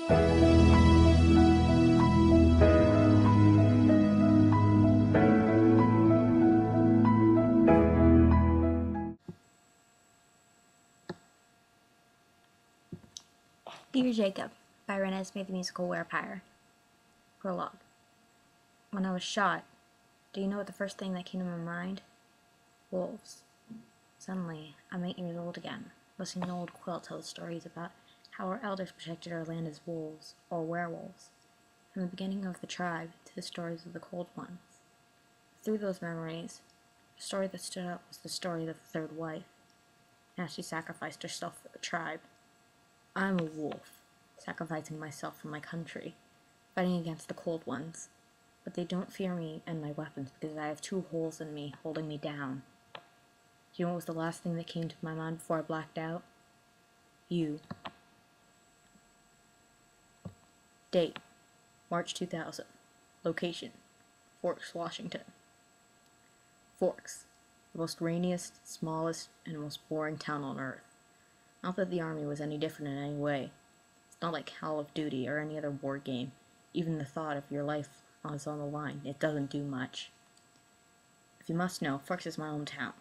Dear Jacob, by Renée May the Musical Werepire. Prologue. When I was shot, do you know what the first thing that came to my mind? Wolves. Suddenly, I'm 8 years old again, listening to old Quill tell stories about how our elders protected our land as wolves, or werewolves, from the beginning of the tribe to the stories of the Cold Ones. Through those memories, the story that stood out was the story of the third wife, and how she sacrificed herself for the tribe. I'm a wolf, sacrificing myself for my country, fighting against the Cold Ones, but they don't fear me and my weapons because I have 2 holes in me holding me down. Do you know what was the last thing that came to my mind before I blacked out? You. Date: March 2000. Location: Forks, Washington. Forks, the most rainiest, smallest, and most boring town on earth. Not that the army was any different in any way. It's not like Call of Duty or any other war game. Even the thought of your life is on the line. It doesn't do much. If you must know, Forks is my hometown.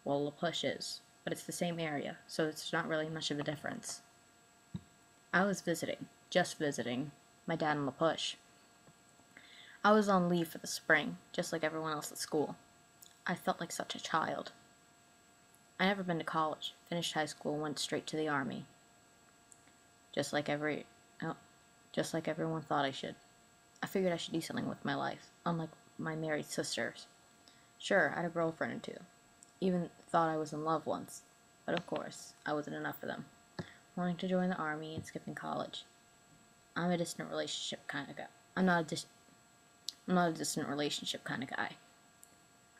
Well, La Push is, but it's the same area, so it's not really much of a difference. I was just visiting, my dad in La Push. I was on leave for the spring, just like everyone else at school. I felt like such a child. I never been to college, finished high school, and went straight to the army. Just like everyone thought I should. I figured I should do something with my life, unlike my married sisters. Sure, I had a girlfriend or 2. Even thought I was in love once, but of course, I wasn't enough for them. Wanting to join the army and skipping college. I'm a distant relationship kind of guy. I'm not a distant relationship kind of guy.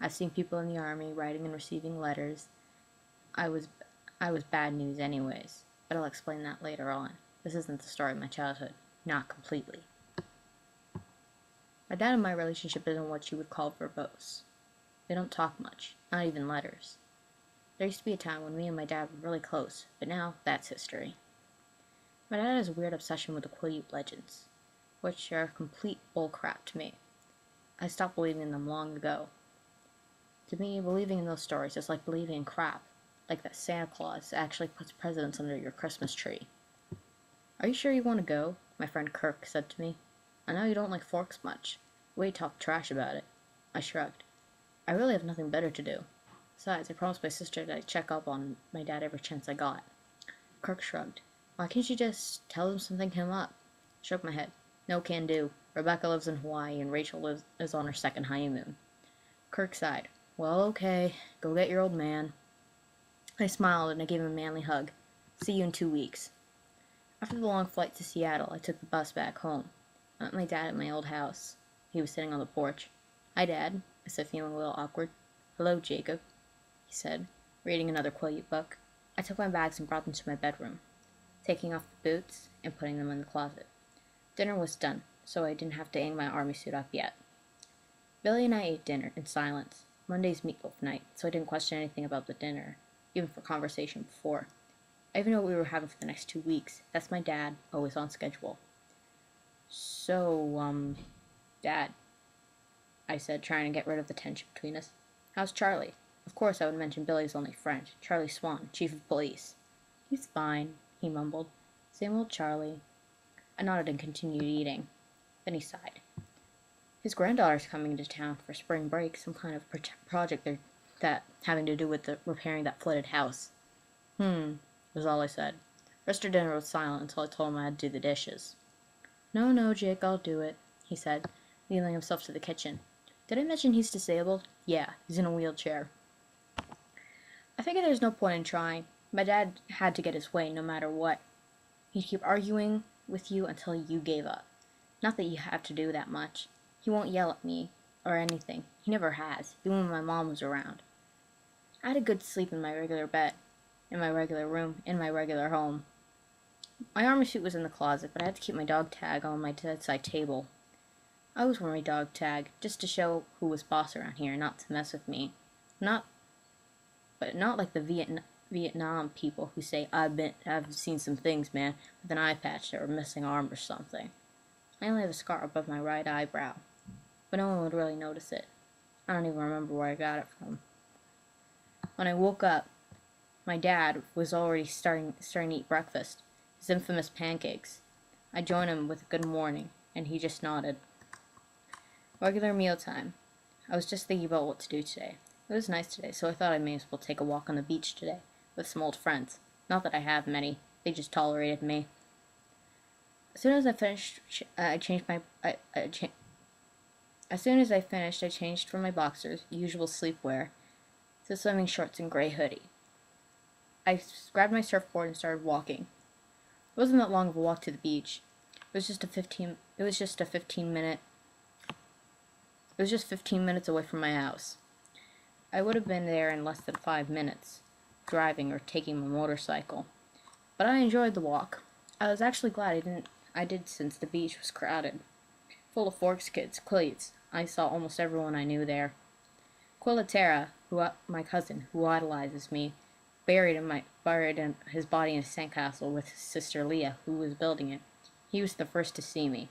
I've seen people in the army writing and receiving letters. I was bad news anyways, but I'll explain that later on. This isn't the story of my childhood. Not completely. My dad and my relationship isn't what you would call verbose. They don't talk much, not even letters. There used to be a time when me and my dad were really close, but now that's history. My dad has a weird obsession with the Quileute legends, which are complete bullcrap to me. I stopped believing in them long ago. To me, believing in those stories is like believing in crap, like that Santa Claus actually puts presents under your Christmas tree. Are you sure you want to go? My friend Kirk said to me. I know you don't like Forks much. The way you talk trash about it. I shrugged. I really have nothing better to do. Besides, I promised my sister that I'd check up on my dad every chance I got. Kirk shrugged. Why can't you just tell him something came up? I shook my head. No can do. Rebecca lives in Hawaii and Rachel is on her second honeymoon. Kirk sighed. Well, okay. Go get your old man. I smiled and I gave him a manly hug. See you in 2 weeks. After the long flight to Seattle, I took the bus back home. I met my dad at my old house. He was sitting on the porch. Hi, Dad, I said, feeling a little awkward. Hello, Jacob, he said, reading another Quileute book. I took my bags and brought them to my bedroom, taking off the boots and putting them in the closet. Dinner was done, so I didn't have to hang my army suit up yet. Billy and I ate dinner in silence. Monday's meatloaf night, so I didn't question anything about the dinner, even for conversation before. I even know what we were having for the next 2 weeks. That's my dad, always on schedule. So, Dad, I said, trying to get rid of the tension between us. How's Charlie? Of course I would mention Billy's only friend, Charlie Swan, chief of police. He's fine, he mumbled. Same old Charlie. I nodded and continued eating. Then he sighed. His granddaughter's coming to town for spring break, some kind of project that having to do with repairing that flooded house. Was all I said. The rest of dinner was silent until I told him I had to do the dishes. No, Jake, I'll do it, he said, wheeling himself to the kitchen. Did I mention he's disabled? Yeah, he's in a wheelchair. I figured there's no point in trying. My dad had to get his way no matter what. He'd keep arguing with you until you gave up. Not that you have to do that much. He won't yell at me or anything. He never has, even when my mom was around. I had a good sleep in my regular bed, in my regular room, in my regular home. My army suit was in the closet, but I had to keep my dog tag on my bedside table. I always wore my dog tag, just to show who was boss around here, not to mess with me. Not like the Vietnam people who say, I've seen some things, man, with an eye patch or a missing arm or something. I only have a scar above my right eyebrow, but no one would really notice it. I don't even remember where I got it from. When I woke up, my dad was already starting to eat breakfast, his infamous pancakes. I joined him with a good morning, and he just nodded. Regular mealtime. I was just thinking about what to do today. It was nice today, so I thought I may as well take a walk on the beach today with some old friends. Not that I have many; they just tolerated me. As soon as I finished, As soon as I finished, I changed from my boxers, usual sleepwear, to swimming shorts and gray hoodie. I grabbed my surfboard and started walking. It wasn't that long of a walk to the beach. It was just 15 minutes away from my house. I would have been there in less than 5 minutes, driving or taking my motorcycle. But I enjoyed the walk. I was actually glad I did since the beach was crowded. Full of Forks kids, cleats. I saw almost everyone I knew there. Quilatera, my cousin, who idolizes me, buried his body in a sandcastle with his sister Leah, who was building it. He was the first to see me.